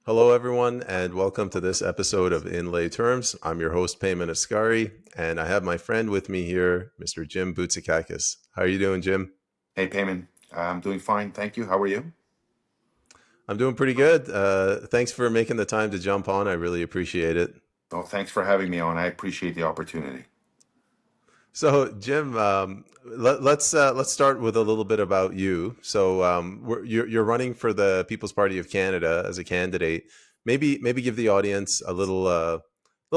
Hello, everyone, and welcome to this episode of In Lay Terms. I'm your host, Payman Ascari, and I have my friend with me here, Mr. Jim Boutsikakis. How are you doing, Jim? Hey, Payman. I'm doing fine. Thank you. How are you? I'm doing pretty good. Thanks for making the time to jump on. I really appreciate it. Oh, thanks for having me on. I appreciate the opportunity. So, Jim, let's start with a little bit about you. So, you're running for the People's Party of Canada as a candidate. Maybe give the audience a little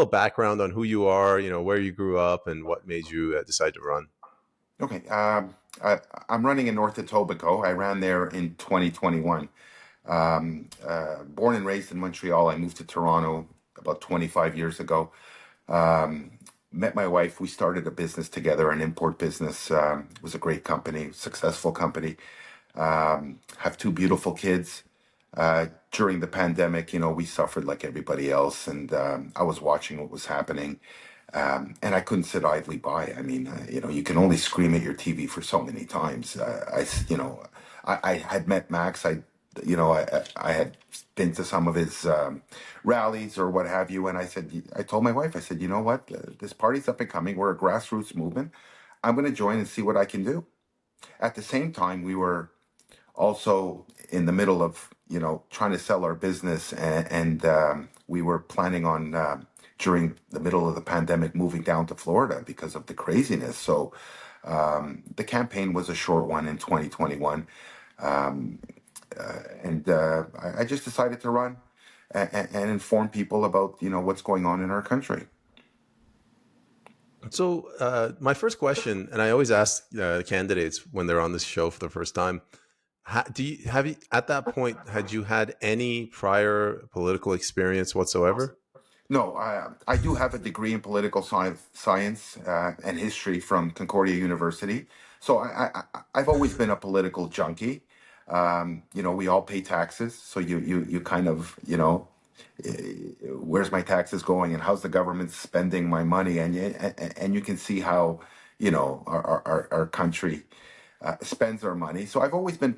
background on who you are. You know, where you grew up and what made you decide to run. Okay. I'm running in North Etobicoke. I ran there in 2021. Born and raised in Montreal. I moved to Toronto about 25 years ago. Um, Met my wife. We started a business together, an import business. It was a great company, successful company. Have two beautiful kids. During the pandemic, we suffered like everybody else, and I was watching what was happening, and I couldn't sit idly by. I mean, you can only scream at your TV for so many times. I had met Max. I had been to some of his rallies or what have you, and I told my wife, I said, you know what, this party's up and coming. We're a grassroots movement. I'm going to join and see what I can do. At the same time, we were also in the middle of trying to sell our business, and we were planning on during the middle of the pandemic moving down to Florida because of the craziness. So the campaign was a short one in 2021, and I just decided to run and inform people about what's going on in our country. So, my first question, and I always ask candidates when they're on this show for the first time, do you have you at that point had you had any prior political experience whatsoever? No, I do have a degree in political science and history from Concordia University. So I've always been a political junkie. We all pay taxes, so you kind of where's my taxes going and how's the government spending my money, and you can see how our country spends our money. So I've always been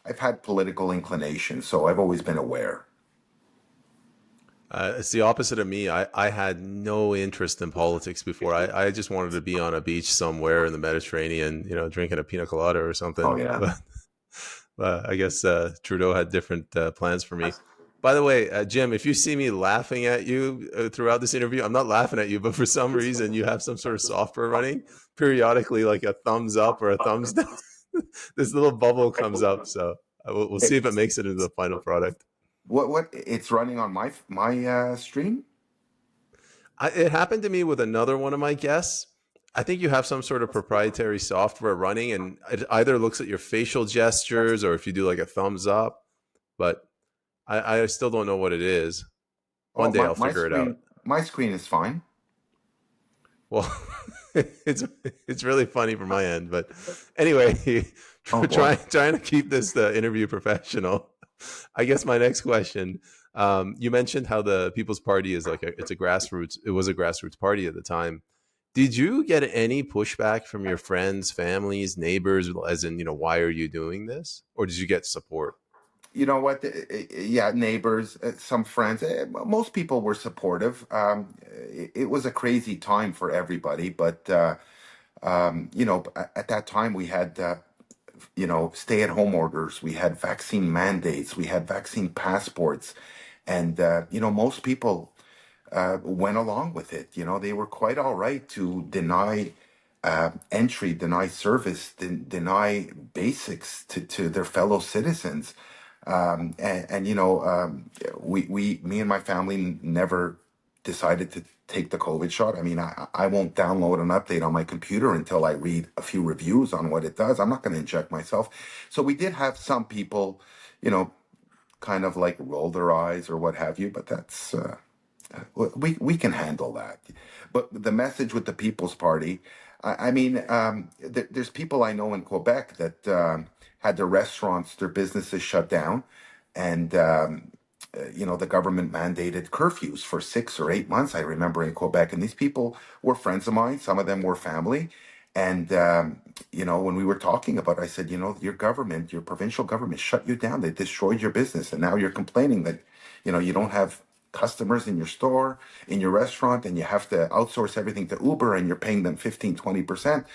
I've had political inclination, so I've always been aware. It's the opposite of me. I had no interest in politics before. I just wanted to be on a beach somewhere in the Mediterranean, drinking a pina colada or Oh something. yeah. But I guess Trudeau had different plans for me. By the way, Jim, if you see me laughing at you throughout this interview, I'm not laughing at you, but for some reason you have some sort of software running periodically, like a thumbs up or a thumbs down. This little bubble comes up. So we'll see if it makes it into the final product. What it's running on my stream? It happened to me with another one of my guests. I think you have some sort of proprietary software running, and it either looks at your facial gestures or if you do like a thumbs up, but I still don't know what it is. Oh, One day my I'll my figure it out. screen my screen is fine. Well, it's it's really funny from my end, but anyway, Oh boy. trying to keep this interview professional. I guess my next question. You mentioned how the People's Party is like it's a grassroots. It was a grassroots party at the time. Did you get any pushback from your friends, families, neighbors, as in, why are you doing this? Or did you get support? You know what? Yeah, neighbors, some friends, most people were supportive. It was a crazy time for everybody, but at that time we had stay-at-home orders, we had vaccine mandates, we had vaccine passports, and most people went along with it. They were quite all right to deny entry, deny service, deny basics to their fellow citizens. Me and my family never decided to take the COVID shot. I mean, I won't download an update on my computer until I read a few reviews on what it does. I'm not going to inject myself. So we did have some people, you know, kind of like roll their eyes or what have you, but that's we can handle that. But the message with the People's Party, I mean, there's people I know in Quebec that had their restaurants, their businesses shut down, and the government mandated curfews for 6 or 8 months. I remember in Quebec, and these people were friends of mine. Some of them were family, And, when we were talking about it, I said, your government, your provincial government shut you down. They destroyed your business. And now you're complaining that, you don't have customers in your store, in your restaurant, and you have to outsource everything to Uber and you're paying them 15, 20%.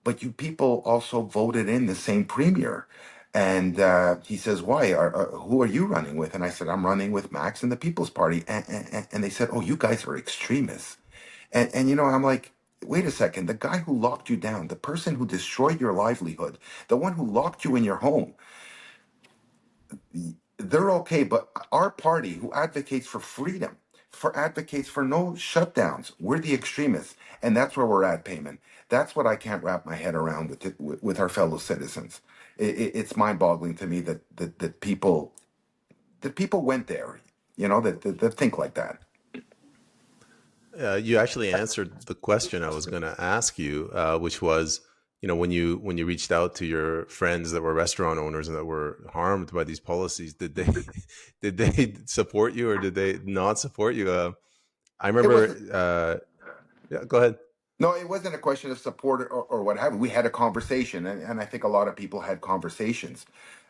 But you people also voted in the same premier. And he says, why? Who are you running with? And I said, I'm running with Max and the People's Party. And they said, oh, you guys are extremists. And I'm like, wait a second. The guy who locked you down, the person who destroyed your livelihood, the one who locked you in your home, they're okay. But our party, who advocates for freedom, advocates for no shutdowns, we're the extremists, and that's where we're at, Payman. That's what I can't wrap my head around with our fellow citizens. It's mind-boggling to me that people went there, that think like that. You actually answered the question I was going to ask you, which was, when you reached out to your friends that were restaurant owners and that were harmed by these policies, did they did they support you or did they not support you? I It remember. wasn't. Yeah, go ahead. No, it wasn't a question of support or what have you. We had a conversation, and I think a lot of people had conversations.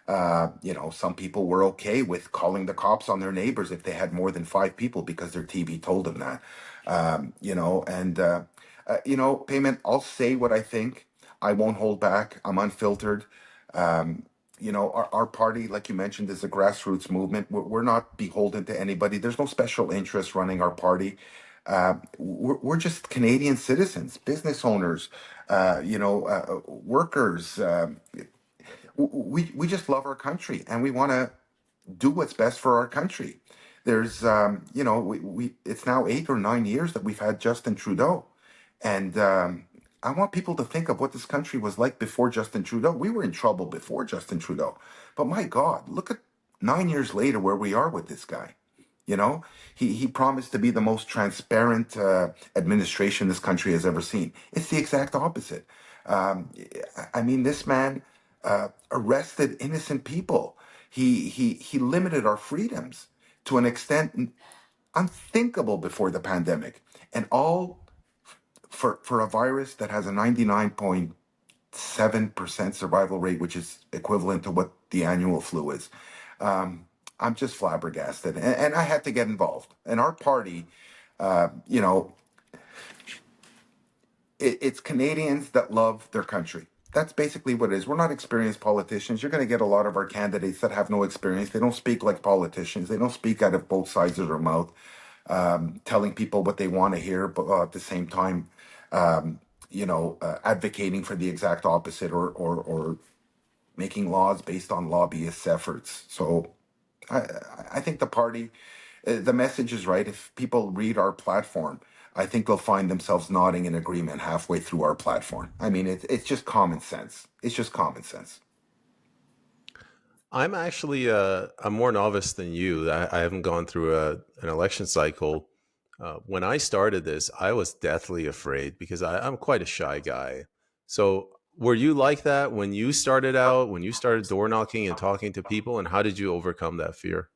Some people were okay with calling the cops on their neighbors if they had more than five people because their TV told them that. Payment, I'll say what I think. I won't hold back. I'm unfiltered. Our party, like you mentioned, is a grassroots movement. We're not beholden to anybody. There's no special interest running our party. We're just Canadian citizens, business owners, workers. We just love our country and we want to do what's best for our country. There's, it's now 8 or 9 years that we've had Justin Trudeau. And I want people to think of what this country was like before Justin Trudeau. We were in trouble before Justin Trudeau. But my God, look at 9 years later where we are with this guy. He promised to be the most transparent administration this country has ever seen. It's the exact opposite. Um, I mean, this man arrested innocent people. He limited our freedoms to an extent unthinkable before the pandemic, and all for a virus that has a 99.7% survival rate, which is equivalent to what the annual flu is. I'm just flabbergasted, and I had to get involved. And our party, uh, you know, it's Canadians that love their country. That's basically what it is. We're not experienced politicians. You're going to get a lot of our candidates that have no experience. They don't speak like politicians. They don't speak out of both sides of their mouth, telling people what they want to hear, but at the same time, advocating for the exact opposite, or making laws based on lobbyists' efforts. So I, I think the party, the message is right. If people read our platform, I think they'll find themselves nodding in agreement halfway through our platform. I mean, it's just common sense. It's just common sense. I'm actually I'm more novice than you. I haven't gone through an election cycle. When I started this, I was deathly afraid because I'm quite a shy guy. So, were you like that when you started out, when you started door knocking and talking to people, and how did you overcome that fear?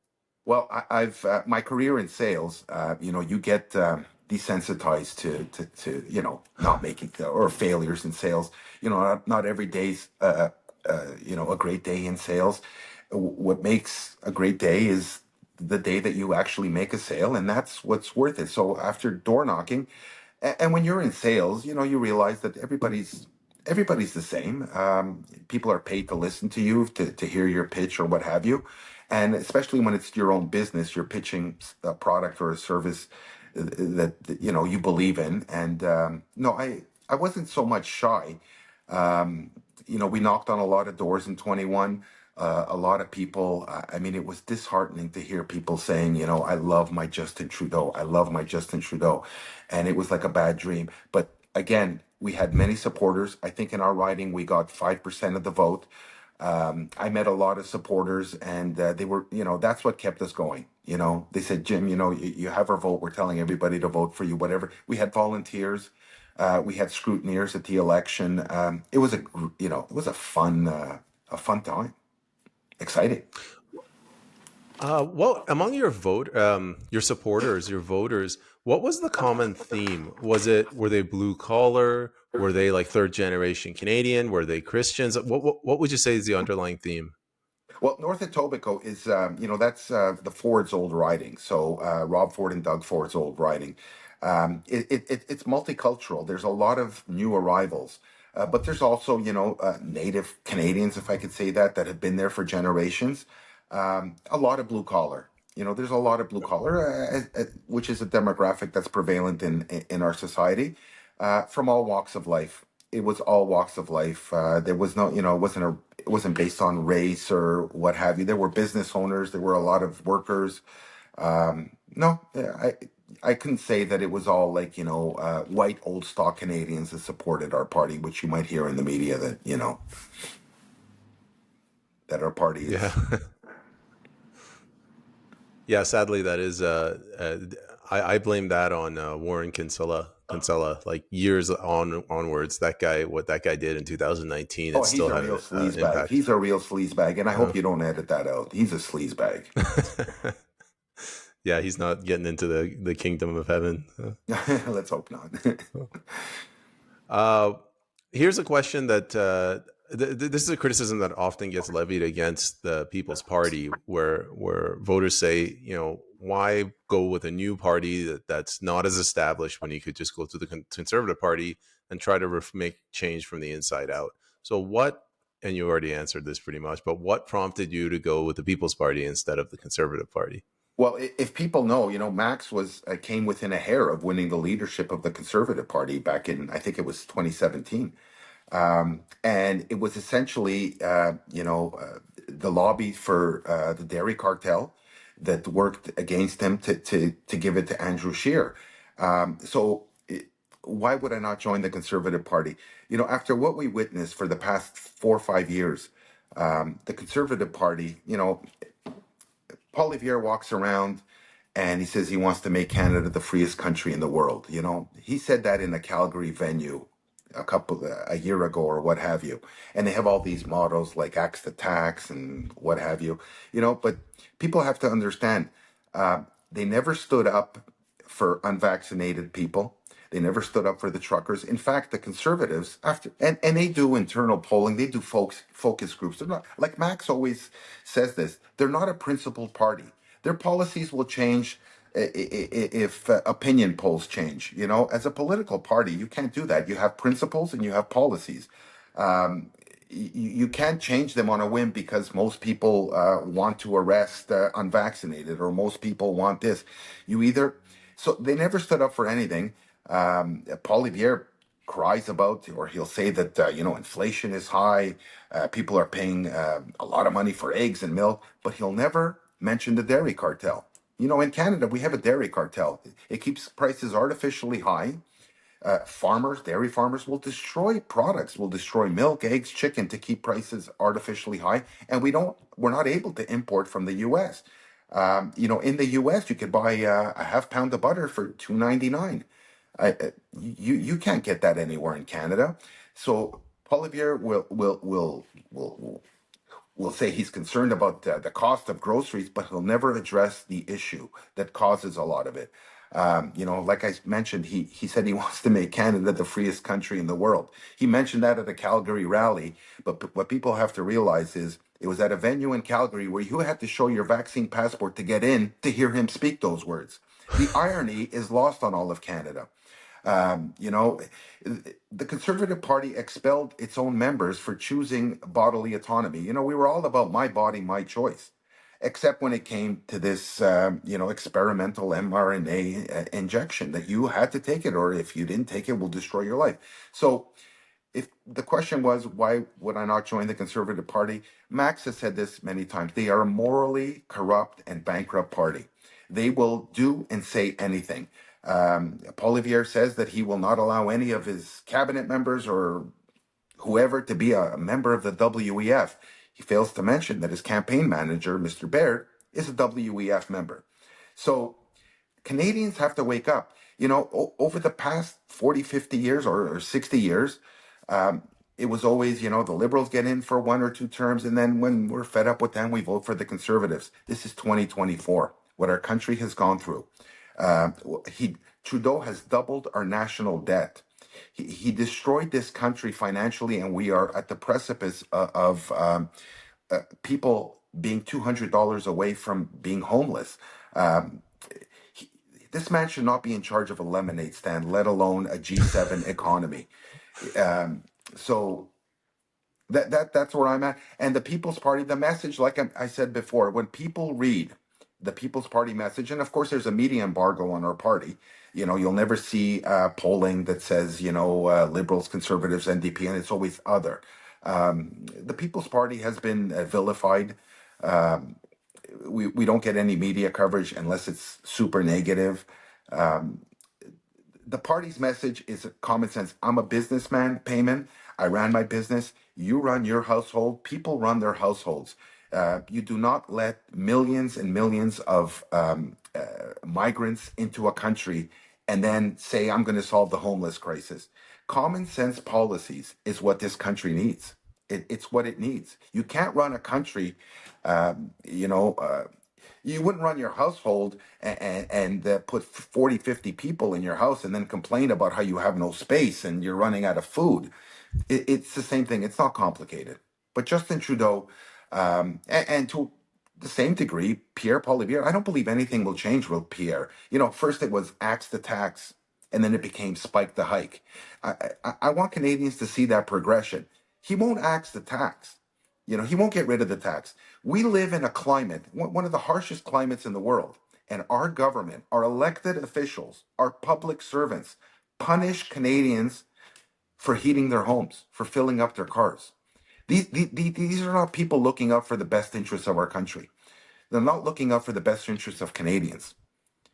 Well, I've my career in sales. You get desensitized to not making or failures in sales. Not every day's a great day in sales. What makes a great day is the day that you actually make a sale, and that's what's worth it. So after door knocking, and when you're in sales, you realize that everybody's the same. People are paid to listen to you, to hear your pitch or what have you. And especially when it's your own business, you're pitching a product or a service that you believe in. And no, I wasn't so much shy. We knocked on a lot of doors in 21. A lot of people, I mean, it was disheartening to hear people saying, I love my Justin Trudeau. I love my Justin Trudeau. And it was like a bad dream. But again, we had many supporters. I think in our riding, we got 5% of the vote. I met a lot of supporters, and they were, that's what kept us going. They said, Jim, you have our vote. We're telling everybody to vote for you, whatever. We had volunteers. We had scrutineers at the election. It was a fun time. Exciting. Well, among your supporters, your voters, What was the common theme? Were they blue collar? Were they like third generation Canadian? Were they Christians? What would you say is the underlying theme? Well, North Etobicoke is, that's the Ford's old riding. So Rob Ford and Doug Ford's old riding. It's multicultural. There's a lot of new arrivals, but there's also, native Canadians, if I could say that, that have been there for generations. A lot of blue collar. There's a lot of blue collar, which is a demographic that's prevalent in our society, from all walks of life. It was all walks of life. There was no, it wasn't based on race or what have you. There were business owners. There were a lot of workers. No, I couldn't say that it was all like, white old stock Canadians that supported our party, which you might hear in the media that, that our party Yeah. is. Yeah, sadly, that is. I blame that on Warren Kinsella, like years onwards. That guy, what that guy did in 2019, Oh, it he's still a had real an sleazebag. impact. He's a real sleazebag, and I hope Uh, you don't edit that out. He's a sleazebag. yeah, he's not getting into the kingdom of heaven. Let's hope not. Uh, Here's a question that this is a criticism that often gets levied against the People's Party, where voters say, why go with a new party that's not as established when you could just go to the Conservative Party and try to make change from the inside out. So what? And you already answered this pretty much, but what prompted you to go with the People's Party instead of the Conservative Party? Well, if people know, Max was came within a hair of winning the leadership of the Conservative Party back in, I think it was 2017. And it was essentially, the lobby for the dairy cartel that worked against him to give it to Andrew Scheer. Why would I not join the Conservative Party? After what we witnessed for the past 4 or 5 years, the Conservative Party, Paul Revere walks around and he says he wants to make Canada the freest country in the world. He said that in a Calgary venue a year ago or what have you. And they have all these mottos like axe the tax and what have you. But people have to understand, they never stood up for unvaccinated people. They never stood up for the truckers. In fact, the Conservatives, and they do internal polling, they do focus groups. They're not, like Max always says this, they're not a principled party. Their policies will change if opinion polls change. As a political party, you can't do that. You have principles and you have policies. You can't change them on a whim because most people want to arrest unvaccinated, or most people want this. So they never stood up for anything. Paul Revere cries about, or he'll say that inflation is high, people are paying a lot of money for eggs and milk, but he'll never mention the dairy cartel. In Canada, we have a dairy cartel. It keeps prices artificially high. Dairy farmers will destroy products, will destroy milk, eggs, chicken to keep prices artificially high, and we're not able to import from the U.S. In the U.S., you could buy a half pound of butter for $2.99. You can't get that anywhere in Canada. So Paul Revere will say he's concerned about the cost of groceries, but he'll never address the issue that causes a lot of it. Like I mentioned, he said he wants to make Canada the freest country in the world. He mentioned that at a Calgary rally, but what people have to realize is it was at a venue in Calgary where you had to show your vaccine passport to get in to hear him speak those words. The irony is lost on all of Canada. Um, you know, the Conservative Party expelled its own members for choosing bodily autonomy. We were all about my body, my choice, except when it came to this, experimental mRNA injection that you had to take it, or if you didn't take it, will destroy your life. So, if the question was, why would I not join the Conservative Party? Max has said this many times. They are a morally corrupt and bankrupt party. They will do and say anything. Paul Revere says that he will not allow any of his cabinet members or whoever to be a member of the WEF. He fails to mention that his campaign manager, Mr. Baird, is a WEF member. So Canadians have to wake up. Over the past 40, 50 years or 60 years, it was always, the Liberals get in for 1 or 2 terms, and then when we're fed up with them, we vote for the Conservatives. This is 2024, what our country has gone through. He Trudeau has doubled our national debt. He destroyed this country financially, and we are at the precipice of people being $200 away from being homeless. Um, he, this man should not be in charge of a lemonade stand, let alone a G7 economy. Um, so that's where I'm at. And the People's Party, the message, like I said before, when people read the People's Party message, and of course there's a media embargo on our party. You know, you'll never see polling that says, liberals, conservatives, NDP, and it's always other. The People's Party has been vilified. Um, we don't get any media coverage unless it's super negative. Um, the party's message is common sense. I'm a businessman, Payman. I ran my business. You run your household. People run their households. You do not let millions and millions of migrants into a country and then say, I'm going to solve the homeless crisis. Common sense policies is what this country needs. It's what it needs. You can't run a country, you wouldn't run your household and put 40, 50 people in your house and then complain about how you have no space and you're running out of food. It's the same thing. It's not complicated. But Justin Trudeau, and to the same degree, Pierre Poilievre, I don't believe anything will change with Pierre. First it was axe the tax, and then it became spike the hike. I want Canadians to see that progression. He won't axe the tax. He won't get rid of the tax. We live in a climate, one of the harshest climates in the world. And our government, our elected officials, our public servants punish Canadians for heating their homes, for filling up their cars. These are not people looking out for the best interests of our country. They're not looking out for the best interests of Canadians.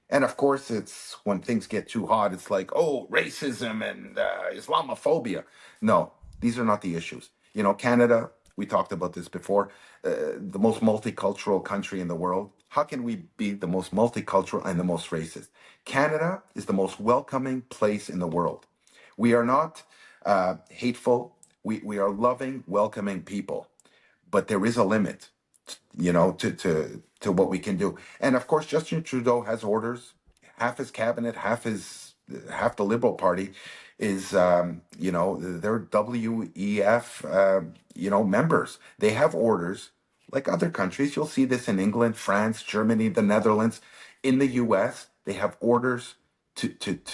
And of course, it's when things get too hot, it's like, oh, racism and Islamophobia. No, these are not the issues. Canada, we talked about this before, the most multicultural country in the world. How can we be the most multicultural and the most racist? Canada is the most welcoming place in the world. We are not hateful. We are loving, welcoming people. But there is a limit, to what we can do. And of course, Justin Trudeau has orders. Half his cabinet, half the Liberal Party is, they're WEF, members. They have orders like other countries. You'll see this in England, France, Germany, the Netherlands. In the U.S., they have orders to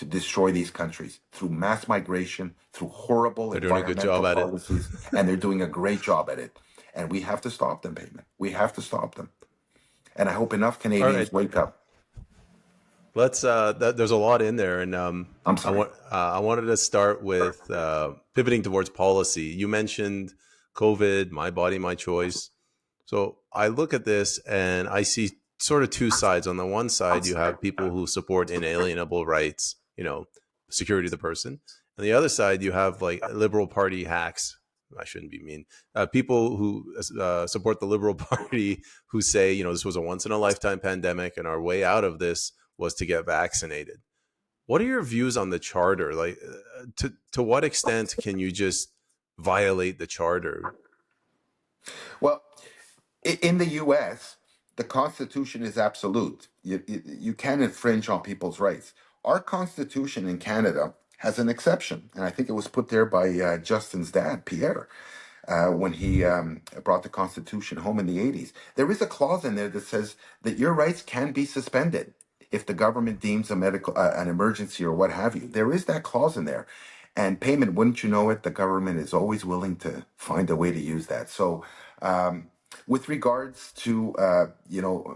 destroy these countries through mass migration, through horrible They're doing a good job environmental at it. policies, and they're doing a great job at it. And we have to stop them, Payman. We have to stop them. And I hope enough All right. Canadians wake up. Let's there's a lot in there, and I'm sorry. I wanted to start with pivoting towards policy. You mentioned COVID, my body, my choice. So I look at this and I see sort of two sides. On the one side, you have people who support inalienable rights, security of the person. On the other side, you have like Liberal Party hacks. I shouldn't be mean. People who support the Liberal Party who say, this was a once in a lifetime pandemic and our way out of this was to get vaccinated. What are your views on the charter? Like, to what extent can you just violate the charter? Well, in the U.S., the Constitution is absolute. You can't infringe on people's rights. Our Constitution in Canada has an exception, and I think it was put there by Justin's dad, Pierre, when he brought the Constitution home in the 80s. There is a clause in there that says that your rights can be suspended if the government deems a medical an emergency or what have you. There is that clause in there. And Payment, wouldn't you know it, the government is always willing to find a way to use that. So, with regards to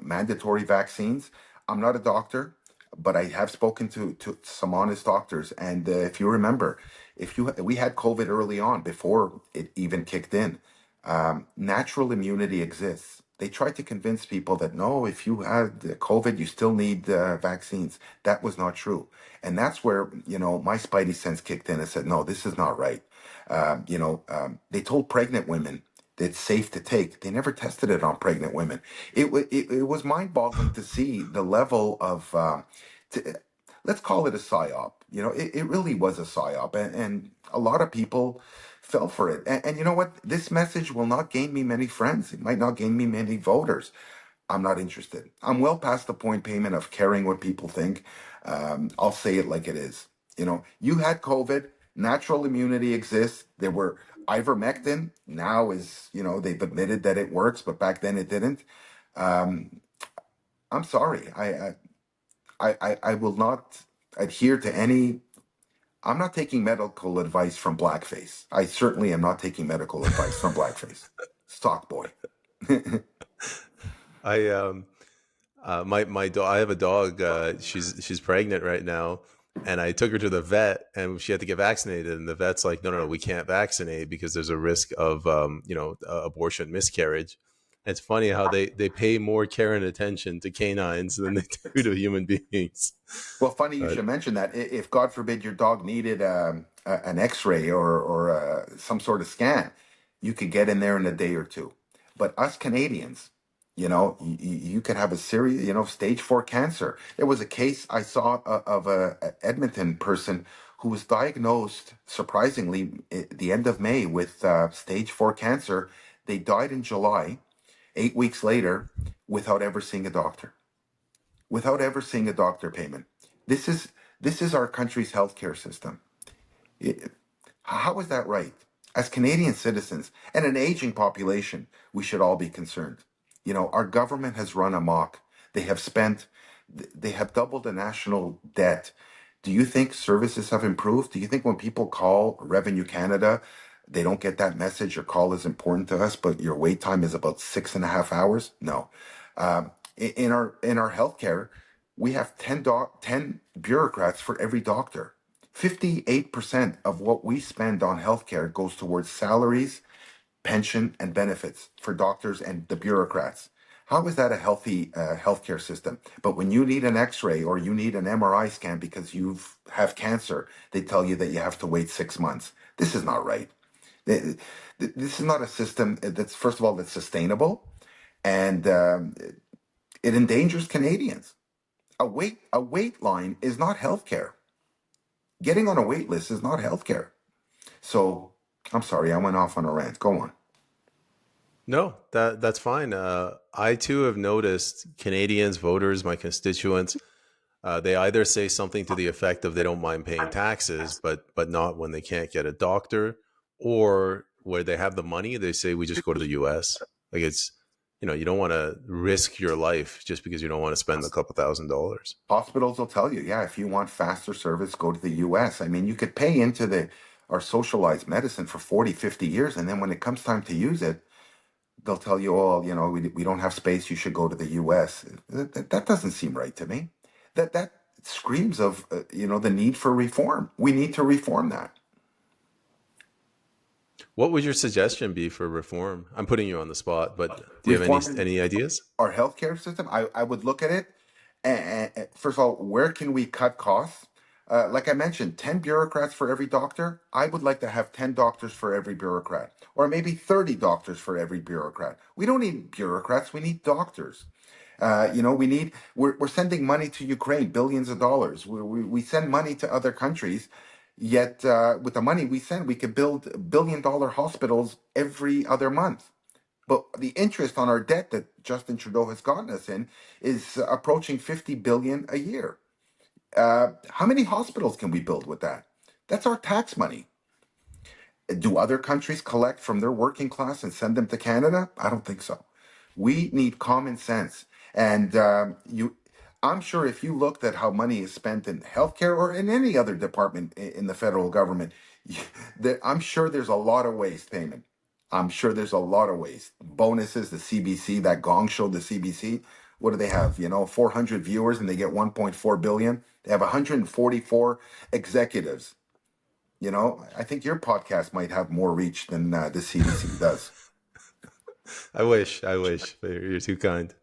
mandatory vaccines, I'm not a doctor, but I have spoken to some honest doctors. And if you remember, we had COVID early on before it even kicked in. Natural immunity exists. They tried to convince people that no, if you had COVID, you still need vaccines. That was not true. And that's where, my spidey sense kicked in and said, no, this is not right. They told pregnant women that it's safe to take. They never tested it on pregnant women. It was mind boggling to see the level of, let's call it a psyop. It really was a psyop. And a lot of people fell for it. And you know what? This message will not gain me many friends. It might not gain me many voters. I'm not interested. I'm well past the point payment of caring what people think. I'll say it like it is. You know, you had COVID, natural immunity exists. There were ivermectin. Now is, you know, they've admitted that it works, but back then it didn't. Um, I'm sorry. I will not adhere to any. I'm not taking medical advice from blackface. I certainly am not taking medical advice from blackface. Stock boy. I my dog. I have a dog. She's pregnant right now, and I took her to the vet, and she had to get vaccinated. And the vet's like, no, no, no, we can't vaccinate because there's a risk of abortion, miscarriage. It's funny how they pay more care and attention to canines than they do to human beings. Well, funny you But should mention that. If God forbid your dog needed an X-ray or some sort of scan, you could get in there in a day or two. But us Canadians, you know, you could have a serious, you know, stage 4 cancer. There was a case I saw of a Edmonton person who was diagnosed surprisingly at the end of May with stage 4 cancer. They died in July, 8 weeks later, without ever seeing a doctor, without ever seeing a doctor payment. This is this is our country's healthcare system. It- how is that right? As Canadian citizens and an aging population, we should all be concerned. You know, our government has run amok. They have spent, they have doubled the national debt. Do you think services have improved? Do you think when people call Revenue Canada, they don't get that message? Your call is important to us, but your wait time is about 6.5 hours? No. In our healthcare, we have 10 bureaucrats for every doctor. 58% of what we spend on healthcare goes towards salaries, pension, and benefits for doctors and the bureaucrats. How is that a healthy healthcare system? But when you need an X-ray or you need an MRI scan because you have cancer, they tell you that you have to wait 6 months. This is not right. This is not a system that's, first of all, that's sustainable, and it endangers Canadians. A wait line is not healthcare. Getting on a wait list is not healthcare. So I'm sorry, I went off on a rant. Go on. no, that's fine. I too have noticed Canadians, voters, my constituents. They either say something to the effect of they don't mind paying taxes, but not when they can't get a doctor, or where they have the money, they say we just go to the U.S. Like it's, you don't want to risk your life just because you don't want to spend a couple $1,000s. Hospitals will tell you, yeah, if you want faster service, go to the US. I mean, you could pay into the our socialized medicine for 40, 50 years, and then when it comes time to use it, they'll tell you, oh, you know, we don't have space, you should go to the US. That doesn't seem right to me. That screams of, the need for reform. We need to reform that. What would your suggestion be for reform? I'm putting you on the spot, but do you have Reform any ideas? our healthcare system, I would look at it. And first of all, where can we cut costs? Like I mentioned, 10 bureaucrats for every doctor. I would like to have 10 doctors for every bureaucrat, or maybe 30 doctors for every bureaucrat. We don't need bureaucrats, we need doctors. We're sending money to Ukraine, billions of dollars. We send money to other countries, yet with the money we send, we could build billion-dollar hospitals every other month. But the interest on our debt that Justin Trudeau has gotten us in is approaching 50 billion a year. How many hospitals can we build with that? That's our tax money. Do other countries collect from their working class and send them to Canada? I don't think so. We need common sense. And I'm sure if you looked at how money is spent in healthcare or in any other department in the federal government, I'm sure there's a lot of waste payment. I'm sure there's a lot of waste. Bonuses, the CBC, that Gong Show, the CBC. What do they have? 400 viewers and they get 1.4 billion. They have 144 executives. I think your podcast might have more reach than the CBC does. I wish, but you're too kind.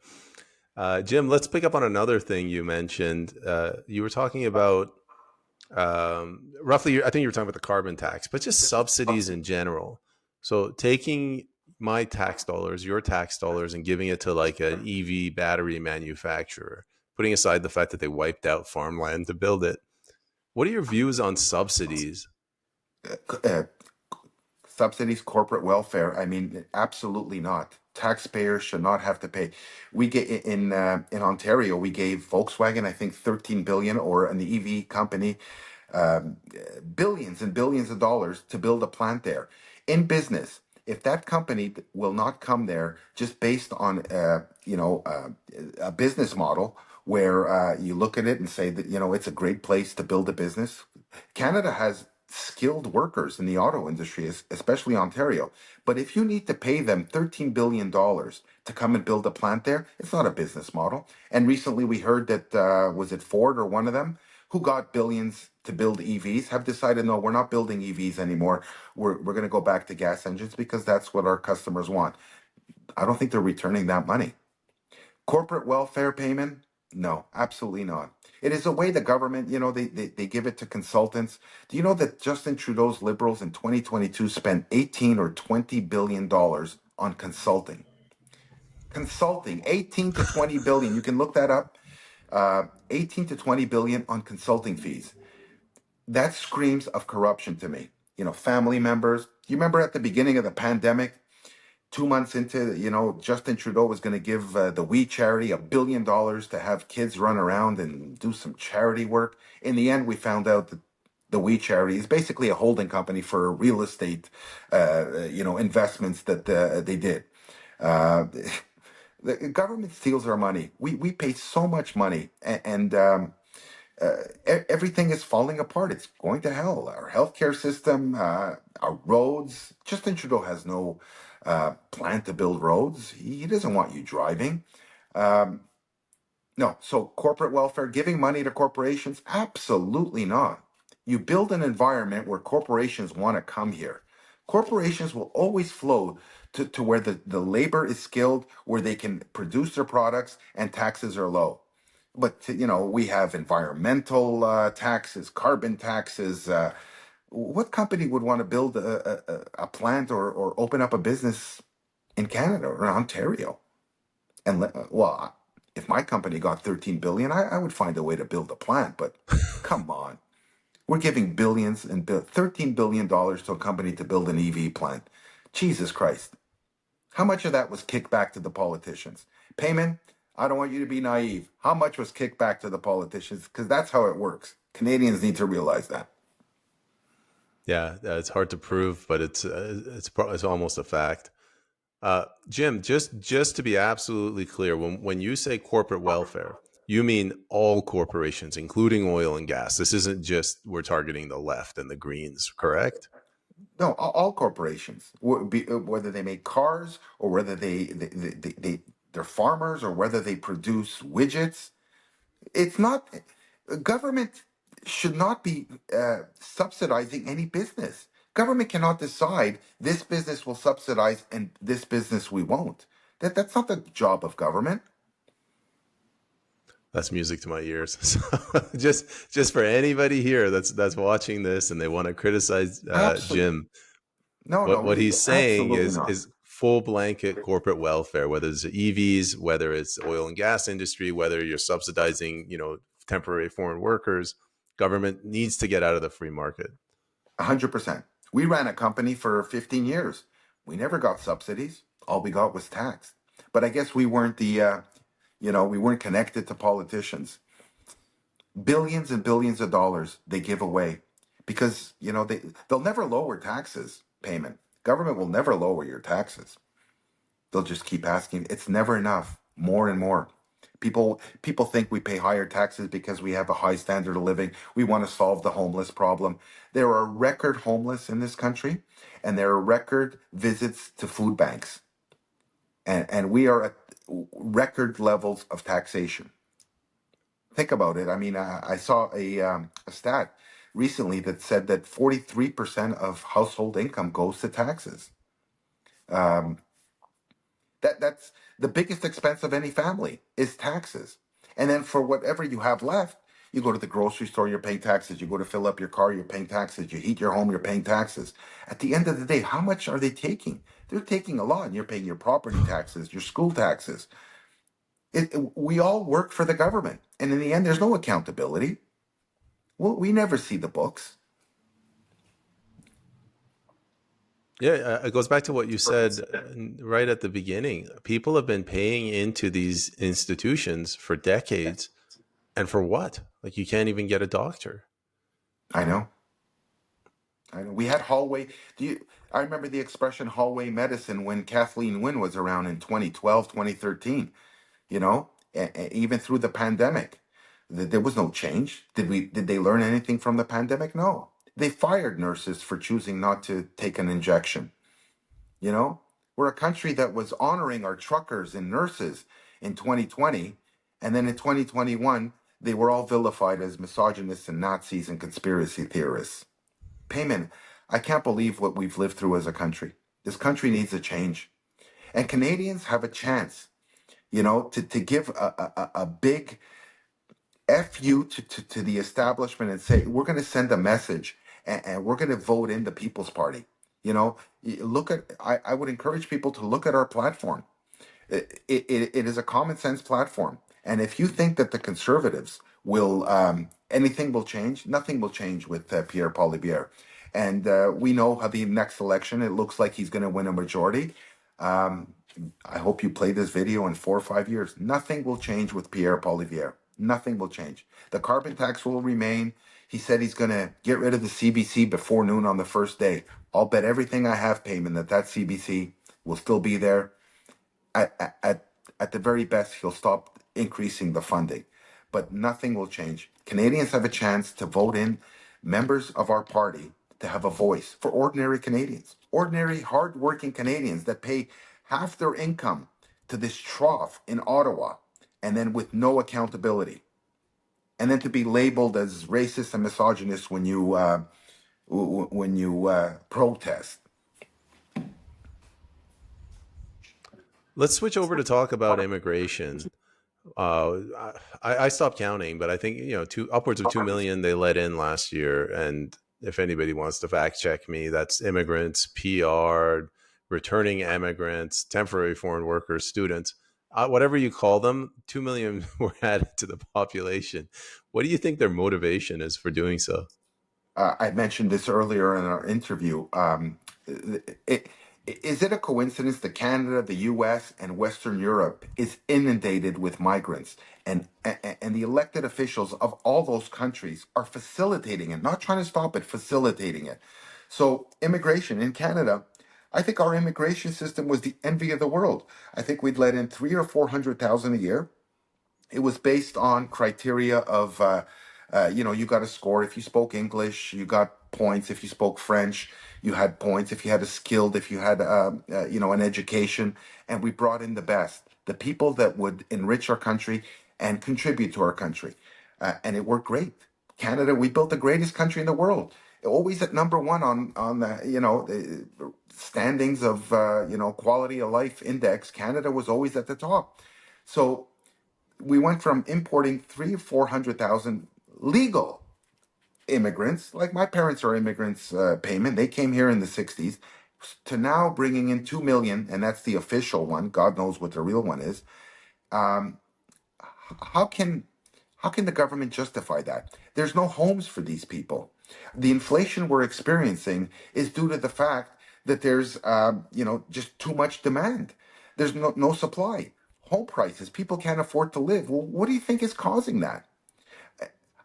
Jim, let's pick up on another thing you mentioned. You were talking about roughly, I think you were talking about the carbon tax, but just subsidies in general. So taking my tax dollars, your tax dollars, and giving it to like an EV battery manufacturer, putting aside the fact that they wiped out farmland to build it. What are your views on subsidies? Uh, Subsidies, corporate welfare. I mean, absolutely not. Taxpayers should not have to pay. We get in Ontario, we gave Volkswagen, I think, 13 billion, or an EV company, um, billions and billions of dollars to build a plant there. In business, if that company will not come there just based on a business model where you look at it and say that it's a great place to build a business. Canada has skilled workers in the auto industry, especially Ontario. But if you need to pay them $13 billion to come and build a plant there, it's not a business model. And recently we heard that, was it Ford or one of them, who got billions to build EVs, have decided, no, we're not building EVs anymore. We're going to go back to gas engines because that's what our customers want. I don't think they're returning that money. Corporate welfare payment? No, absolutely not. It is a way the government, they give it to consultants. Do you know that Justin Trudeau's Liberals in 2022 spent 18 or 20 billion dollars on consulting? Consulting, 18 to 20 billion. You can look that up. 18 to 20 billion on consulting fees. That screams of corruption to me. Family members. You remember at the beginning of the pandemic, 2 months into, Justin Trudeau was going to give the We Charity $1 billion to have kids run around and do some charity work. In the end, we found out that the We Charity is basically a holding company for real estate, investments that they did. Uh, the government steals our money. We pay so much money, everything is falling apart. It's going to hell. Our healthcare system, our roads. Justin Trudeau has no plan to build roads. He doesn't want you driving. Um, no, so corporate welfare, giving money to corporations, absolutely not. You build an environment where corporations want to come here. Corporations will always flow to where the labor is skilled, where they can produce their products and taxes are low. But we have environmental taxes, carbon taxes. What company would want to build a plant or open up a business in Canada or Ontario? And well, if my company got 13 billion, I would find a way to build a plant. But come on, we're giving billions and 13 billion dollars to a company to build an EV plant. Jesus Christ. How much of that was kicked back to the politicians? Payment, I don't want you to be naive. How much was kicked back to the politicians? Because that's how it works. Canadians need to realize that. Yeah, it's hard to prove, but it's almost a fact. Jim, just to be absolutely clear, when you say corporate welfare, you mean all corporations, including oil and gas. This isn't just we're targeting the left and the Greens, correct? No, all corporations, whether they make cars or whether they're farmers or whether they produce widgets. It's not, government should not be subsidizing any business. Government cannot decide this business will subsidize and this business we won't. That's not the job of government. That's music to my ears. So just for anybody here that's watching this and they want to criticize Absolutely. Jim, No, what no, he's saying absolutely is not. is full blanket corporate welfare, whether it's EVs, whether it's oil and gas industry, whether you're subsidizing, temporary foreign workers. Government needs to get out of the free market. 100%. We ran a company for 15 years. We never got subsidies. All we got was tax. But I guess we weren't we weren't connected to politicians. Billions and billions of dollars they give away because, they'll never lower taxes payment. Government will never lower your taxes. They'll just keep asking. It's never enough. More and more. People think we pay higher taxes because we have a high standard of living. We want to solve the homeless problem. There are record homeless in this country, and there are record visits to food banks. And we are at record levels of taxation. Think about it. I mean, I saw a stat recently that said that 43% of household income goes to taxes. Um, that's the biggest expense of any family is taxes. And then for whatever you have left, you go to the grocery store, you're paying taxes. You go to fill up your car, you're paying taxes. You heat your home, you're paying taxes. At the end of the day, how much are they taking? They're taking a lot, and you're paying your property taxes, your school taxes. We all work for the government, and in the end, there's no accountability. Well, we never see the books. Yeah, it goes back to what you said right at the beginning. People have been paying into these institutions for decades, and for what? Like, you can't even get a doctor. I know. I know. We had hallway. Do you? I remember the expression hallway medicine when Kathleen Wynne was around in 2012, 2013. You know, even through the pandemic, there was no change. Did they learn anything from the pandemic? No. They fired nurses for choosing not to take an injection. You know, we're a country that was honoring our truckers and nurses in 2020, and then in 2021 they were all vilified as misogynists and Nazis and conspiracy theorists. Payment. I can't believe what we've lived through as a country. This country needs a change. And Canadians have a chance, to give a big FU to the establishment and say, we're going to send a message and we're going to vote in the People's Party. I would encourage people to look at our platform. It is a common sense platform. And if you think that the conservatives anything will change, nothing will change with Pierre Poilievre. And we know how the next election, it looks like he's going to win a majority. Um, I hope you play this video in 4 or 5 years. Nothing will change with Pierre Poilievre. Nothing will change. The carbon tax will remain. He said he's going to get rid of the CBC before noon on the first day. I'll bet everything I have, Payman, that CBC will still be there. At the very best, he'll stop increasing the funding, but nothing will change. Canadians have a chance to vote in members of our party to have a voice for ordinary Canadians, ordinary, hardworking Canadians that pay half their income to this trough in Ottawa, and then with no accountability, and then to be labeled as racist and misogynist when you protest. Let's switch over to talk about immigration. I stopped counting, but I think upwards of 2 million they let in last year. And if anybody wants to fact check me, that's immigrants, PR, returning immigrants, temporary foreign workers, students, whatever you call them. 2 million were added to the population. What do you think their motivation is for doing so? I mentioned this earlier in our interview. Is it a coincidence that Canada, the U.S., and Western Europe is inundated with migrants, and the elected officials of all those countries are facilitating it, not trying to stop it, facilitating it. So immigration in Canada, I think our immigration system was the envy of the world. I think we'd let in 300,000 or 400,000 a year. It was based on criteria of you got a score if you spoke English, you got points if you spoke French, you had points if you had a skilled, if you had an education. And we brought in the best, the people that would enrich our country and contribute to our country. And it worked great. Canada, we built the greatest country in the world, always at number one on the standings of quality of life index. Canada was always at the top. So we went from importing 300,000 or 400,000 legal immigrants, like my parents are immigrants, Payment. They came here in the 60s, to now bringing in 2 million, and that's the official one. God knows what the real one is. Um, how can how can the government justify that? There's no homes for these people. The inflation we're experiencing is due to the fact that there's just too much demand. There's no supply. Home prices, people can't afford to live. Well, what do you think is causing that?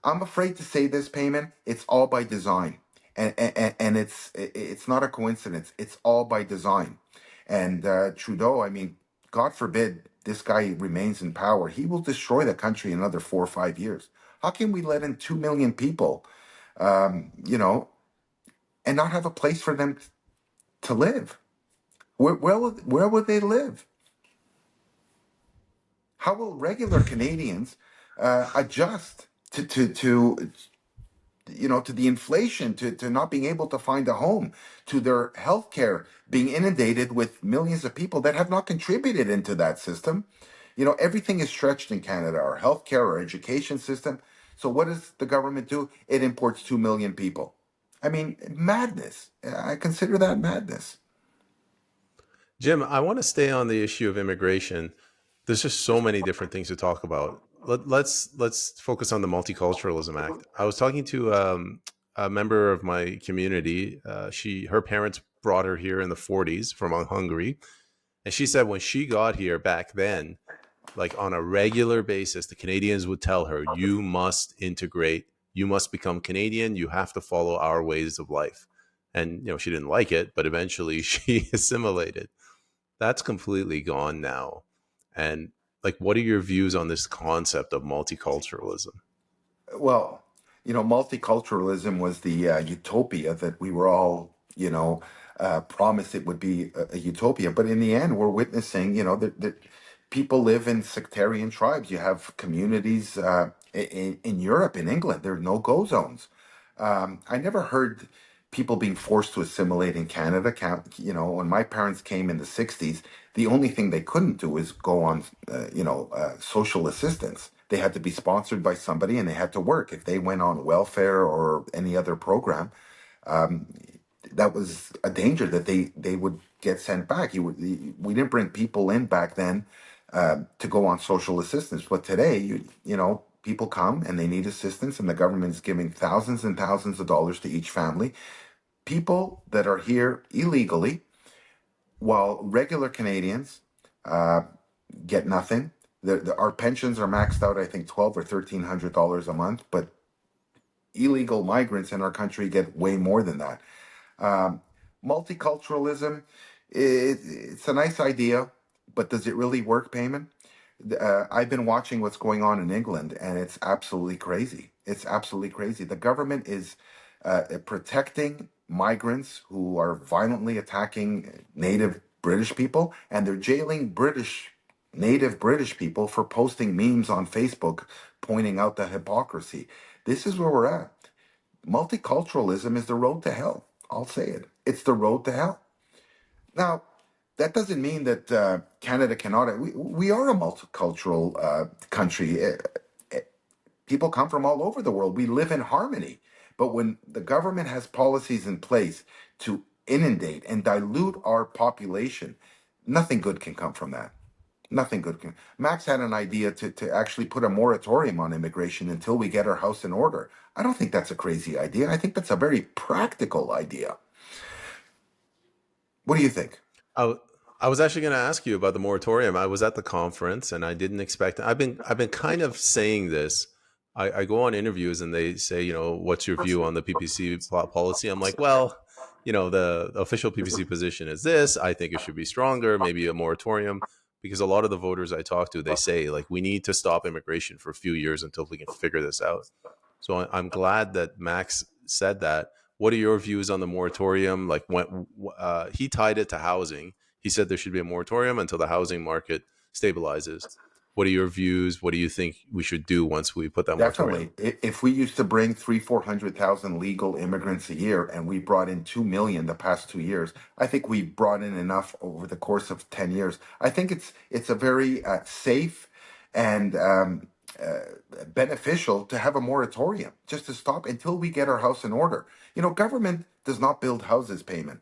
I'm afraid to say this, Payment. It's all by design, and it's not a coincidence. It's all by design. And Trudeau, I mean, God forbid this guy remains in power, he will destroy the country in another 4 or 5 years. How can we let in 2 million people, um, you know, and not have a place for them to live? Where will they live? How will regular Canadians adjust to the inflation, to not being able to find a home, to their healthcare being inundated with millions of people that have not contributed into that system? Everything is stretched in Canada, our healthcare, our education system. So what does the government do? It imports 2 million people. I mean, madness. I consider that madness. Jim, I want to stay on the issue of immigration. There's just so many different things to talk about. Let's focus on the Multiculturalism Act. I was talking to a member of my community. Her parents brought her here in the 40s from Hungary. And she said when she got here back then, like on a regular basis, the Canadians would tell her, you must integrate, you must become Canadian, you have to follow our ways of life. And, she didn't like it, but eventually she assimilated. That's completely gone now. And like, what are your views on this concept of multiculturalism? Well, multiculturalism was the utopia that we were all, promised it would be a utopia. But in the end, we're witnessing, that people live in sectarian tribes. You have communities in Europe, in England, there are no-go zones. I never heard people being forced to assimilate in Canada. When my parents came in the 60s, the only thing they couldn't do is go on, social assistance. They had to be sponsored by somebody and they had to work. If they went on welfare or any other program, that was a danger that they would get sent back. We didn't bring people in back then to go on social assistance, but today, people come and they need assistance, and the government is giving thousands and thousands of dollars to each family. People that are here illegally, while regular Canadians get nothing. Our pensions are maxed out, I think, $1,200 or $1,300 a month, but illegal migrants in our country get way more than that. Um, Multiculturalism, it's a nice idea, but does it really work, Payman? I've been watching what's going on in England, and it's absolutely crazy. It's absolutely crazy. The government is protecting migrants who are violently attacking native British people, and they're jailing native British people for posting memes on Facebook pointing out the hypocrisy. This is where we're at. Multiculturalism is the road to hell. I'll say it. It's the road to hell. Now, that doesn't mean that Canada cannot. We are a multicultural country. People come from all over the world. We live in harmony. But when the government has policies in place to inundate and dilute our population, nothing good can come from that. Nothing good can. Max had an idea to actually put a moratorium on immigration until we get our house in order. I don't think that's a crazy idea. I think that's a very practical idea. What do you think? I, I was actually going to ask you about the moratorium. I was at the conference and I didn't expect. I've been kind of saying this. I go on interviews and they say, what's your view on the PPC policy? I'm like, well, the official PPC position is this. I think it should be stronger, maybe a moratorium, because a lot of the voters I talk to, they say like we need to stop immigration for a few years until we can figure this out. So I'm glad that Max said that. What are your views on the moratorium? Like when he tied it to housing, he said there should be a moratorium until the housing market stabilizes. What are your views? What do you think we should do once we put that moratorium? Definitely. If we used to bring 400,000 legal immigrants a year and we brought in 2 million the past 2 years, I think we brought in enough over the course of 10 years. I think it's a very safe and beneficial to have a moratorium just to stop until we get our house in order. Government does not build houses, Payment.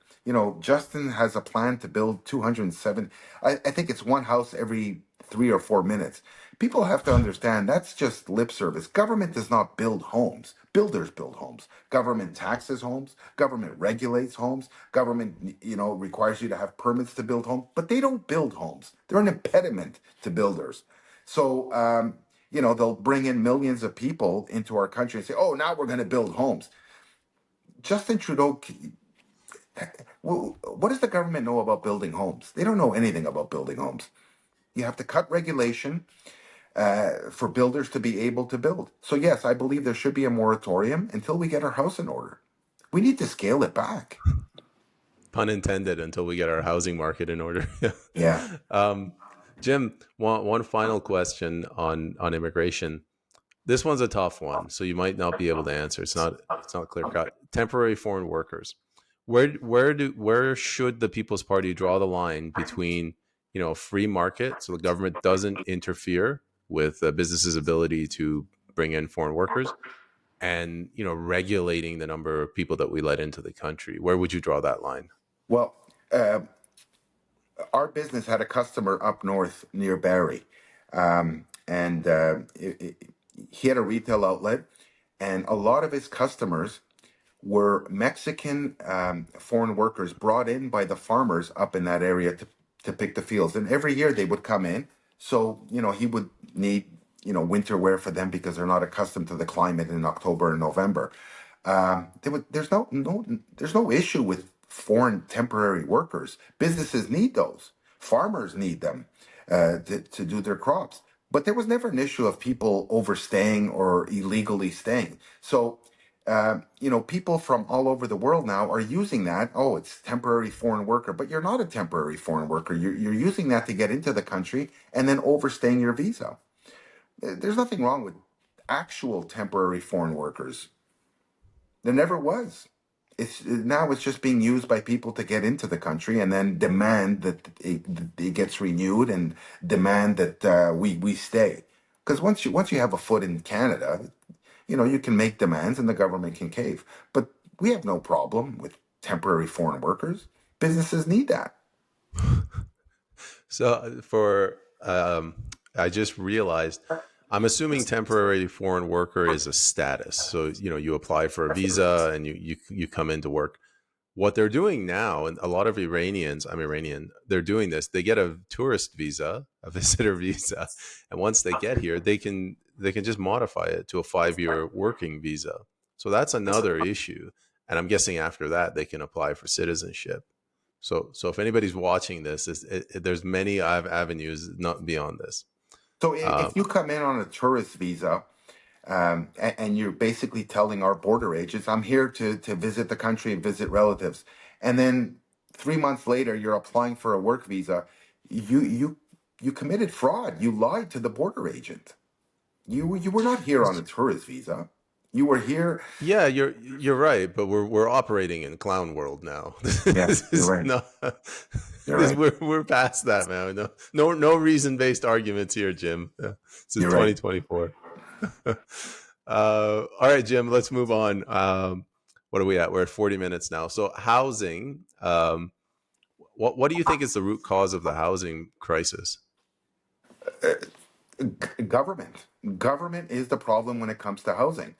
Justin has a plan to build 207. I think it's one house every 3 or 4 minutes. People have to understand that's just lip service. Government does not build homes. Builders build homes. Government taxes homes. Government regulates homes. Government, requires you to have permits to build homes, but they don't build homes. They're an impediment to builders. So, they'll bring in millions of people into our country and say, oh, now we're going to build homes. Justin Trudeau, what does the government know about building homes? They don't know anything about building homes. You have to cut regulation for builders to be able to build. So, yes, I believe there should be a moratorium until we get our house in order. We need to scale it back. Pun intended, until we get our housing market in order. Yeah. um, Jim, one final question on immigration. This one's a tough one, so you might not be able to answer. It's not clear cut. Temporary foreign workers. Where should the People's Party draw the line between free market, so the government doesn't interfere with businesses' ability to bring in foreign workers, and regulating the number of people that we let into the country? Where would you draw that line? Well, uh, our business had a customer up north near Barrie, and he had a retail outlet, and a lot of his customers were Mexican foreign workers brought in by the farmers up in that area to pick the fields. And every year they would come in. So, he would need, winter wear for them because they're not accustomed to the climate in October and November. There's no issue with foreign temporary workers. Businesses need those. Farmers need them to do their crops. But there was never an issue of people overstaying or illegally staying. So, people from all over the world now are using that. Oh, it's temporary foreign worker, but you're not a temporary foreign worker. You're using that to get into the country and then overstaying your visa. There's nothing wrong with actual temporary foreign workers. There never was. It's just being used by people to get into the country and then demand that it gets renewed and demand that we stay. Because once you have a foot in Canada, you can make demands and the government can cave. But we have no problem with temporary foreign workers. Businesses need that. So I just realized, I'm assuming temporary foreign worker is a status. So, you apply for a visa and you come into work. What they're doing now, and a lot of Iranians, I'm Iranian, they're doing this. They get a tourist visa, a visitor visa, and once they get here, they can just modify it to a 5-year working visa. So that's another issue. And I'm guessing after that they can apply for citizenship. So if anybody's watching this, there's many avenues not beyond this. So Um, if you come in on a tourist visa, and you're basically telling our border agents, I'm here to visit the country and visit relatives. And then 3 months later, you're applying for a work visa. You committed fraud. You lied to the border agent. You were not here on a tourist visa. You were here. Yeah, you're right, but we're operating in clown world now. Yeah, This you're is right. not. You're right. We're past that, man. No reason based arguments here, Jim. This is You're right. 2024. All right, Jim. Let's move on. What are we at? We're at 40 minutes now. So housing. What do you think is the root cause of the housing crisis? Government. Government is the problem when it comes to housing.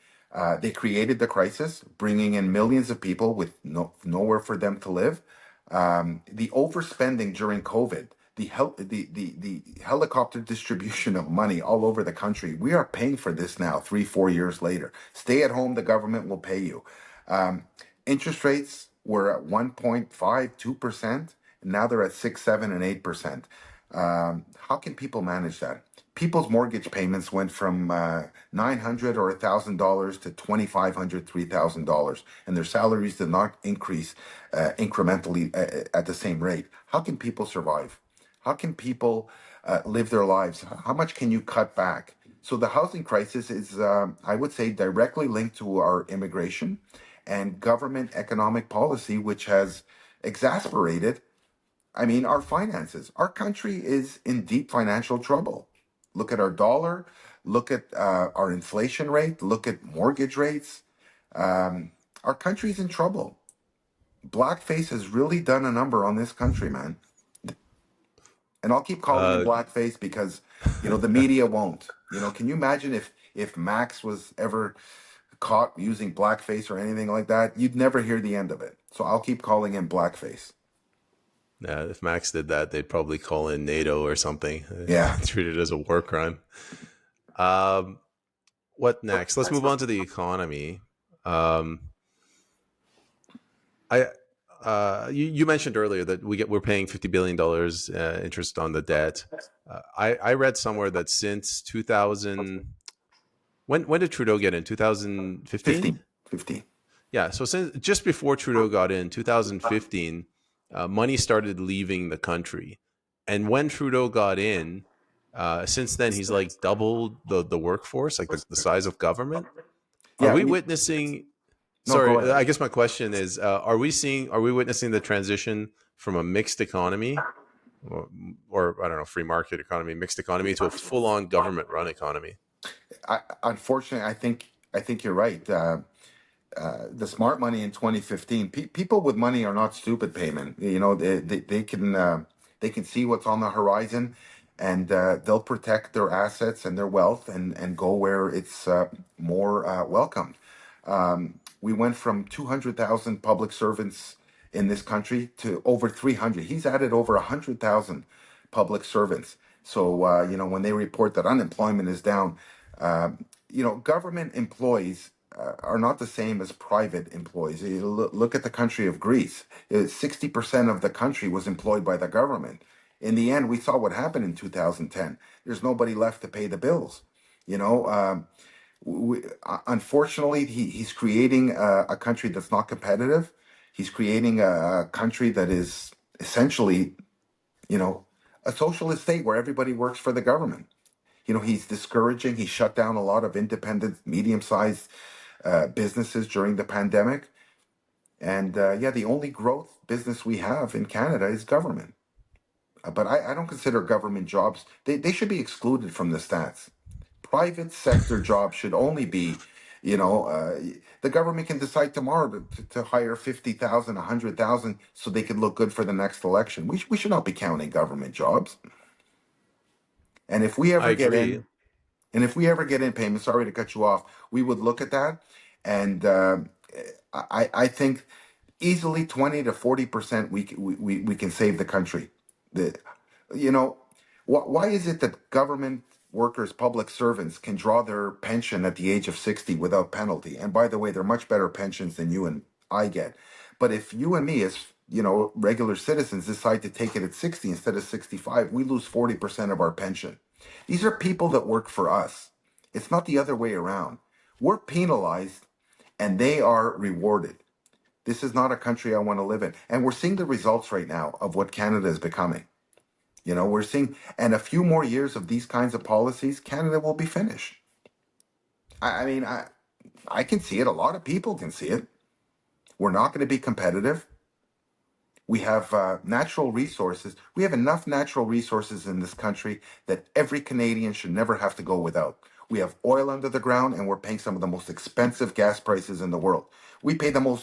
They created the crisis, bringing in millions of people with nowhere for them to live. The overspending during COVID, the helicopter distribution of money all over the country. We are paying for this now, 3, 4 years later. Stay at home, the government will pay you. Um, Interest rates were at 1.52%. Now they're at 6, 7, and 8%. How can people manage that? People's mortgage payments went from $900 or $1,000 to $2,500, $3,000, and their salaries did not increase incrementally at the same rate. How can people survive? How can people live their lives? How much can you cut back? So the housing crisis is, I would say, directly linked to our immigration and government economic policy, which has exasperated, our finances. Our country is in deep financial trouble. Look at our dollar, look at our inflation rate, look at mortgage rates. Our country's in trouble. Blackface has really done a number on this country, man. And I'll keep calling him Uh, blackface because, the media won't. Can you imagine if Max was ever caught using blackface or anything like that? You'd never hear the end of it. So I'll keep calling him blackface. if Max did that, they'd probably call in NATO or something, Yeah. treat it as a war crime. Um, what next? Let's move on to the economy. Um, I you mentioned earlier that we're paying $50 billion interest on the debt. I read somewhere that since 2000, when did Trudeau get in? 2015. 15. 15. Yeah, so since just before Trudeau got in 2015, money started leaving the country, and when Trudeau got in, since then he's like doubled the workforce, like the size of government. Are Yeah. we witnessing? No, go Sorry, ahead. I guess my question is: are we witnessing the transition from a mixed economy, or I don't know, free market economy, mixed economy, to a full on government run economy? Unfortunately, I think you're right. The smart money in 2015. People with money are not stupid, payment. They can see what's on the horizon, and they'll protect their assets and their wealth and go where it's more welcomed. We went from 200,000 public servants in this country to over 300. He's added over 100,000 public servants. So, when they report that unemployment is down, government employees are not the same as private employees. You look at the country of Greece. 60% of the country was employed by the government. In the end, we saw what happened in 2010. There's nobody left to pay the bills. You know, unfortunately, he's creating a country that's not competitive. He's creating a country that is essentially, you know, a socialist state where everybody works for the government. He's discouraging. He shut down a lot of independent, medium-sized businesses during the pandemic. And yeah, the only growth business we have in Canada is government. But I don't consider government jobs, they should be excluded from the stats. Private sector jobs should only be, the government can decide tomorrow to hire 50,000, 100,000 so they can look good for the next election. We should not be counting government jobs. And if we I ever get agree. in, And if we ever get in payment, sorry to cut you off, we would look at that, and I think easily 20 to 40% we can save the country. The you know why is it that government workers, public servants, can draw their pension at the age of 60 without penalty? And by the way, they're much better pensions than you and I get. But if you and me, as regular citizens, decide to take it at 60 instead of 65, we lose 40% of our pension. These are people that work for us. It's not the other way around. We're penalized and they are rewarded. This is not a country I want to live in. And we're seeing the results right now of what Canada is becoming. We're seeing, and a few more years of these kinds of policies, Canada will be finished. I mean, I can see it. A lot of people can see it. We're not going to be competitive. We have natural resources. We have enough natural resources in this country that every Canadian should never have to go without. We have oil under the ground, and we're paying some of the most expensive gas prices in the world. We pay the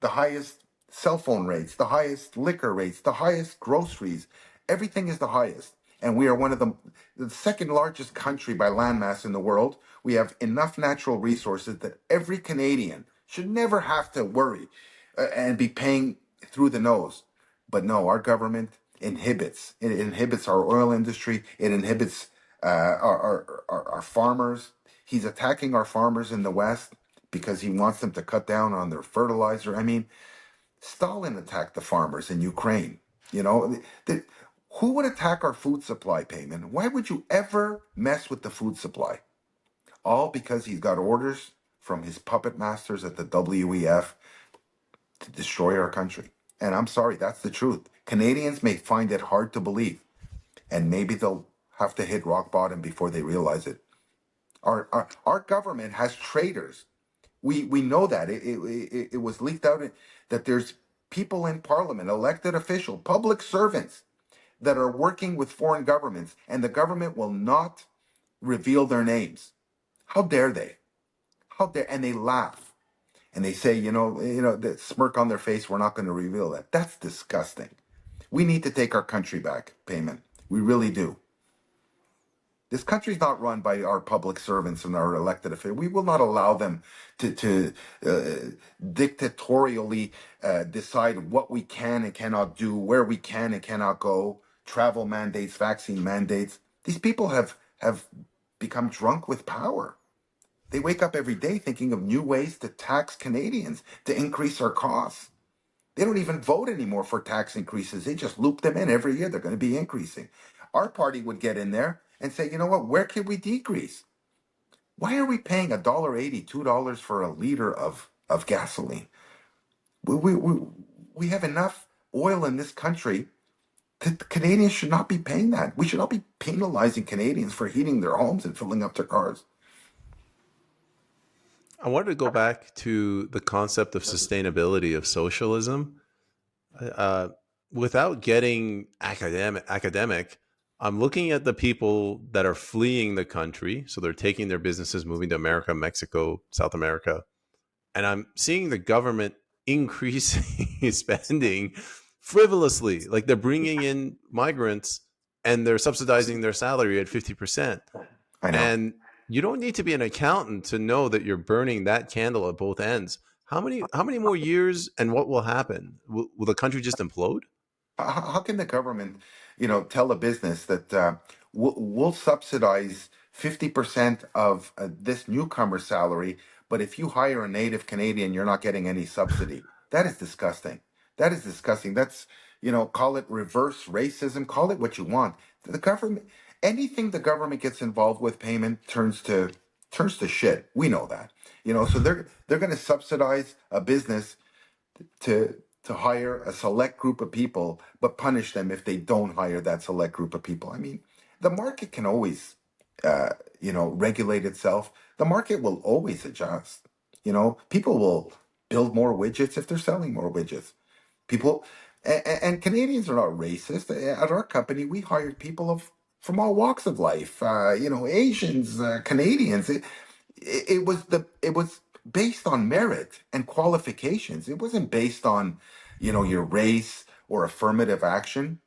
highest cell phone rates, the highest liquor rates, the highest groceries. Everything is the highest. And we are one of the second largest country by landmass in the world. We have enough natural resources that every Canadian should never have to worry and be paying through the nose. But no, our government inhibits. It inhibits our oil industry. It inhibits our farmers. He's attacking our farmers in the West because he wants them to cut down on their fertilizer. I mean, Stalin attacked the farmers in Ukraine. Who would attack our food supply, payment? Why would you ever mess with the food supply? All because he's got orders from his puppet masters at the WEF to destroy our country. And I'm sorry, that's the truth. Canadians may find it hard to believe, and maybe they'll have to hit rock bottom before they realize it. Our government has traitors. We know that. It was leaked out that there's people in parliament, elected officials, public servants that are working with foreign governments, and the government will not reveal their names. How dare they? How dare? And they laugh. And they say, the smirk on their face, we're not going to reveal that. That's disgusting. We need to take our country back, payment. We really do. This country's not run by our public servants and our elected officials. We will not allow them to dictatorially decide what we can and cannot do, where we can and cannot go, travel mandates, vaccine mandates. These people have become drunk with power. They wake up every day thinking of new ways to tax Canadians, to increase our costs. They don't even vote anymore for tax increases. They just loop them in every year. They're going to be increasing. Our party would get in there and say, you know what, where can we decrease? Why are we paying $1.80, $2 for a liter of gasoline? We have enough oil in this country that Canadians should not be paying that. We should not be penalizing Canadians for heating their homes and filling up their cars. I wanted to go back to the concept of sustainability of socialism. Uh, Without getting academic, I'm looking at the people that are fleeing the country. So they're taking their businesses, moving to America, Mexico, South America. And I'm seeing the government increasing spending frivolously. Like they're bringing in migrants and they're subsidizing their salary at 50%. I know. And you don't need to be an accountant to know that you're burning that candle at both ends. How many more years, and what will happen? Will the country just implode? How can the government, tell a business that we'll subsidize 50% of this newcomer salary, but if you hire a native Canadian, you're not getting any subsidy? That is disgusting. That is disgusting. That's, call it reverse racism, call it what you want. The government, anything the government gets involved with payment turns to shit. We know that. So they're going to subsidize a business to hire a select group of people, but punish them if they don't hire that select group of people. I mean, the market can always, regulate itself. The market will always adjust. People will build more widgets if they're selling more widgets. People, and Canadians are not racist. At our company, we hired people from all walks of life. Asians, Canadians. It was based on merit and qualifications. It wasn't based on, your race or affirmative action.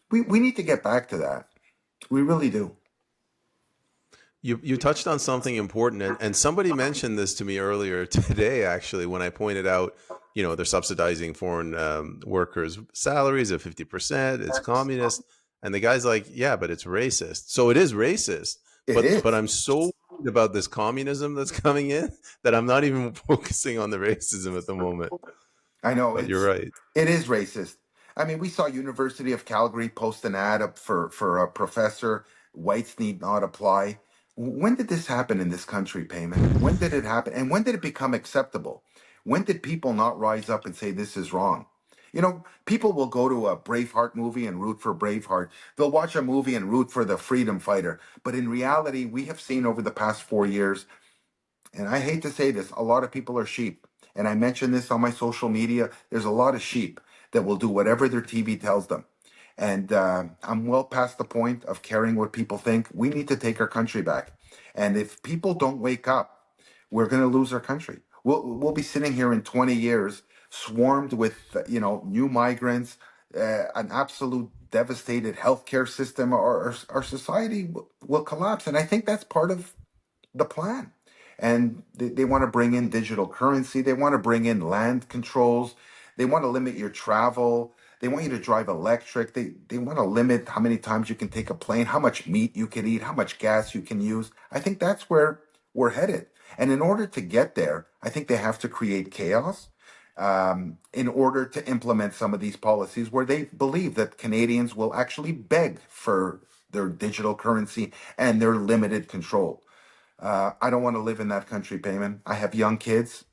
We need to get back to that. We really do. You touched on something important, and somebody mentioned this to me earlier today, actually, when I pointed out, they're subsidizing foreign workers' salaries at 50%. It's communist, and the guy's like, yeah, but it's racist. So it is racist, It but is. I'm so worried about this communism that's coming in that I'm not even focusing on the racism at the moment. I know But you're right. it is racist. I mean, we saw University of Calgary post an ad up for a professor. Whites need not apply. When did this happen in this country, Payman? When did it happen? And when did it become acceptable? When did people not rise up and say this is wrong? People will go to a Braveheart movie and root for Braveheart. They'll watch a movie and root for the freedom fighter. But in reality, we have seen over the past 4 years, and I hate to say this, a lot of people are sheep. And I mentioned this on my social media. There's a lot of sheep that will do whatever their TV tells them. And I'm well past the point of caring what people think. We need to take our country back. And if people don't wake up, we're going to lose our country. We'll be sitting here in 20 years, swarmed with new migrants, an absolute devastated healthcare system. Our society will collapse. And I think that's part of the plan. And they want to bring in digital currency. They want to bring in land controls. They want to limit your travel. They want you to drive electric. They want to limit how many times you can take a plane, how much meat you can eat, how much gas you can use. I think that's where we're headed. And in order to get there, I think they have to create chaos in order to implement some of these policies where they believe that Canadians will actually beg for their digital currency and their limited control. I don't want to live in that country, Payman. I have young kids,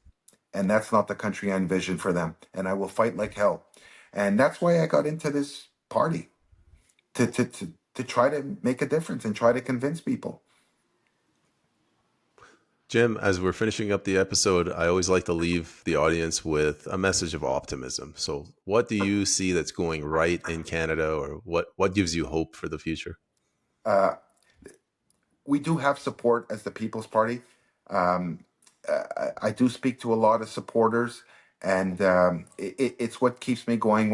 and that's not the country I envision for them. And I will fight like hell. And that's why I got into this party to try to make a difference and try to convince people. Jim, as we're finishing up the episode, I always like to leave the audience with a message of optimism. So, what do you see that's going right in Canada, or what gives you hope for the future? Uh, we do have support as the People's Party. Um, I do speak to a lot of supporters, and it's what keeps me going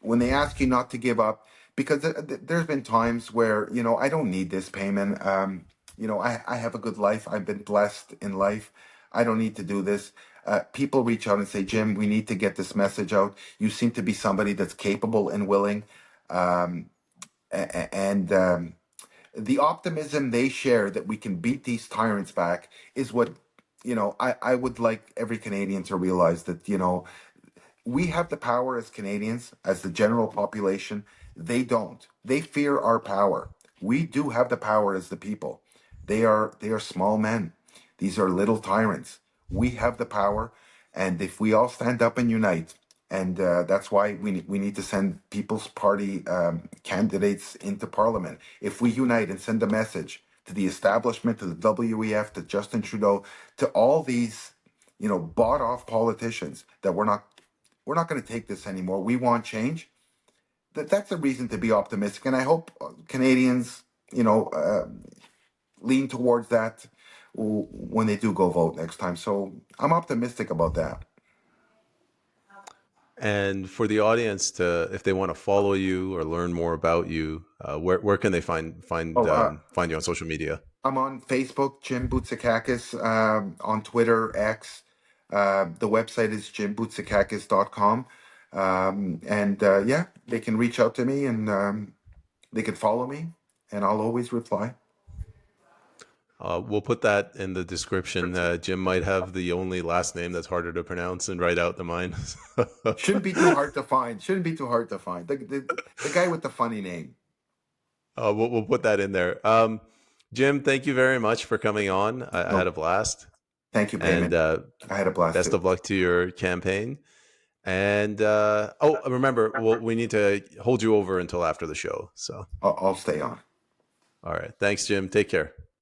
when they ask you not to give up, because there's been times where I don't need this payment. I have a good life. I've been blessed in life. I don't need to do this. People reach out and say, Jim, we need to get this message out. You seem to be somebody that's capable and willing. Um, and the optimism they share that we can beat these tyrants back is what I would like every Canadian to realize, that we have the power as Canadians, as the general population. They don't. They fear our power. We do have the power as the people. They are small men. These are little tyrants. We have the power, and if we all stand up and unite, and that's why we need to send People's Party candidates into Parliament. If we unite and send a message to the establishment, to the WEF, to Justin Trudeau, to all these bought off politicians, that we're not going to take this anymore. We want change. That's a reason to be optimistic, and I hope Canadians, lean towards that when they do go vote next time. So I'm optimistic about that. And for the audience, to if they want to follow you or learn more about you, where can they find Oh, find you on social media? I'm on Facebook, Jim Boutsikakis, on Twitter, X. The website is jimboutsakakis.com. And yeah, they can reach out to me and they can follow me, and I'll always reply. We'll put that in the description. Jim might have the only last name that's harder to pronounce and write out than mine. Shouldn't be too hard to find. Shouldn't be too hard to find. The guy with the funny name. We'll put that in there. Jim, thank you very much for coming on. I had No, a blast. thank you, And Payman. I had a blast best too. of luck to your campaign. And remember, we need to hold you over until after the show. So, I'll stay on. all right. Thanks, Jim. Take care.